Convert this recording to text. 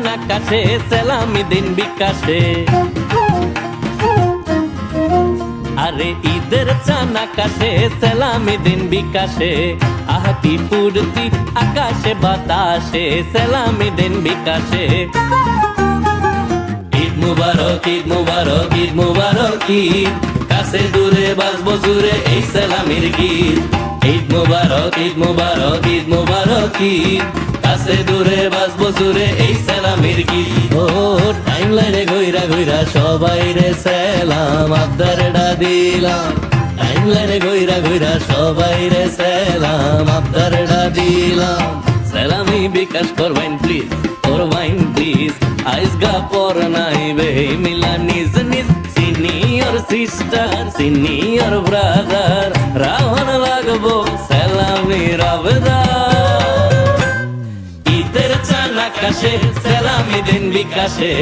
চান আকাশে সালামি দিন বিকাশে আরে ঈদের চান আকাশে সালামি দিন বিকাশে আহা কি ফুর্তি আকাশে বাতাসে সালামি দিন বিকাশে ঈদ মুবারক ঈদ মুবারক ঈদ মুবারক ঈদ কাছে দূরে বাজবো জুড়ে এই সালামির গীত ঈদ মুবারক ঈদ মুবারক ঈদ মুবারক ঈদ কাছে দূরে বাজবো জুড়ে এই সালামির গীত ও টাইম লাইনে ঘুইরা ঘুইরা সবাই রে সালাম আবদারটা দিলাম টাইম লাইনে ঘুইরা ঘুইরা সবাই রে সালাম আবদারটা দিলাম সালামি বিকাশ করবেন প্লিজ করবেন প্লিজ আইসগা পর নাইবে মিলা নিজ নিজ সিনিয়র সিস্টার সিনিয়র ব্রাদার রাহন লাগবো সালামি রাবদার ঈদের চান আকাশে সালামি দিন বিকাশে